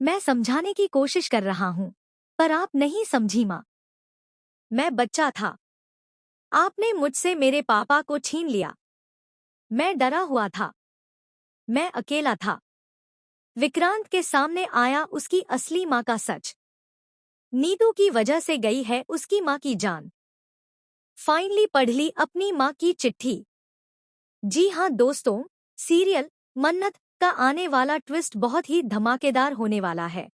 मैं समझाने की कोशिश कर रहा हूँ, पर आप नहीं समझी माँ। मैं बच्चा था। आपने मुझसे मेरे पापा को छीन लिया। मैं डरा हुआ था। मैं अकेला था। विक्रांत के सामने आया उसकी असली माँ का सच। नीतू की वजह से गई है उसकी माँ की जान। फाइनली पढ़ ली अपनी माँ की चिट्ठी। जी हाँ दोस्तों, सीरियल मन्नत का आने वाला ट्विस्ट बहुत ही धमाकेदार होने वाला है,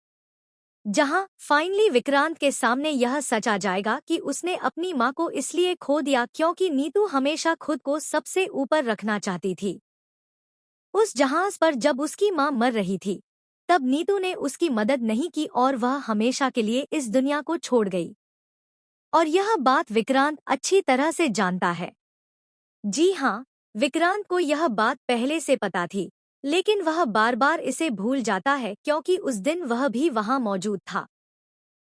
जहां फाइनली विक्रांत के सामने यह सच आ जाएगा कि उसने अपनी माँ को इसलिए खो दिया क्योंकि नीतू हमेशा खुद को सबसे ऊपर रखना चाहती थी। उस जहाज पर जब उसकी माँ मर रही थी, तब नीतू ने उसकी मदद नहीं की और वह हमेशा के लिए इस दुनिया को छोड़ गई। और यह बात विक्रांत अच्छी तरह से जानता है। जी हाँ, विक्रांत को यह बात पहले से पता थी, लेकिन वह बार बार इसे भूल जाता है क्योंकि उस दिन वह भी वहां मौजूद था।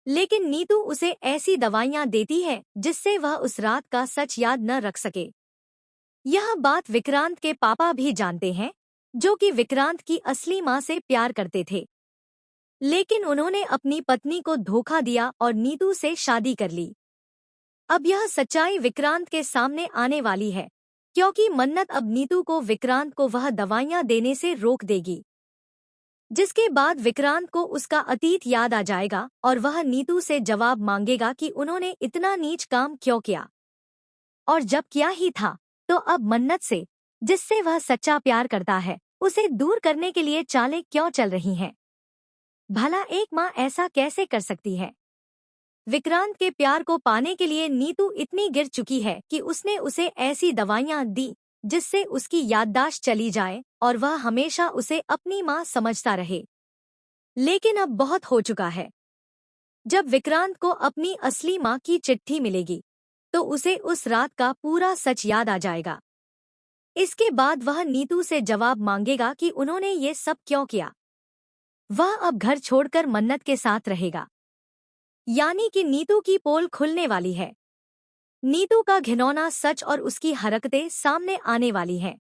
लेकिन नीतू उसे ऐसी दवाइयां देती है जिससे वह उस रात का सच याद न रख सके। यह बात विक्रांत के पापा भी जानते हैं, जो कि विक्रांत की असली माँ से प्यार करते थे। लेकिन उन्होंने अपनी पत्नी को धोखा दिया और नीतू से शादी कर ली। अब यह सच्चाई विक्रांत के सामने आने वाली है, क्योंकि मन्नत अब नीतू को विक्रांत को वह दवाइयां देने से रोक देगी, जिसके बाद विक्रांत को उसका अतीत याद आ जाएगा और वह नीतू से जवाब मांगेगा कि उन्होंने इतना नीच काम क्यों किया। और जब किया ही था, तो अब मन्नत से, जिससे वह सच्चा प्यार करता है, उसे दूर करने के लिए चालें क्यों चल रही हैं। भला एक माँ ऐसा कैसे कर सकती है। विक्रांत के प्यार को पाने के लिए नीतू इतनी गिर चुकी है कि उसने उसे ऐसी दवाइयां दी जिससे उसकी याददाश्त चली जाए और वह हमेशा उसे अपनी माँ समझता रहे। लेकिन अब बहुत हो चुका है। जब विक्रांत को अपनी असली माँ की चिट्ठी मिलेगी, तो उसे उस रात का पूरा सच याद आ जाएगा। इसके बाद वह नीतू से जवाब मांगेगा कि उन्होंने ये सब क्यों किया। वह अब घर छोड़कर मन्नत के साथ रहेगा, यानी कि नीतू की पोल खुलने वाली है। नीतू का घिनौना सच और उसकी हरकतें सामने आने वाली हैं।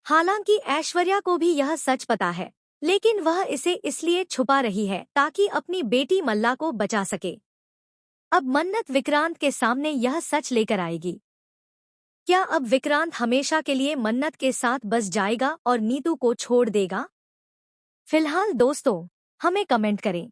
हालांकि ऐश्वर्या को भी यह सच पता है, लेकिन वह इसे इसलिए छुपा रही है ताकि अपनी बेटी मल्ला को बचा सके। अब मन्नत विक्रांत के सामने यह सच लेकर आएगी। क्या अब विक्रांत हमेशा के लिए मन्नत के साथ बस जाएगा और नीतू को छोड़ देगा? फिलहाल दोस्तों, हमें कमेंट करें।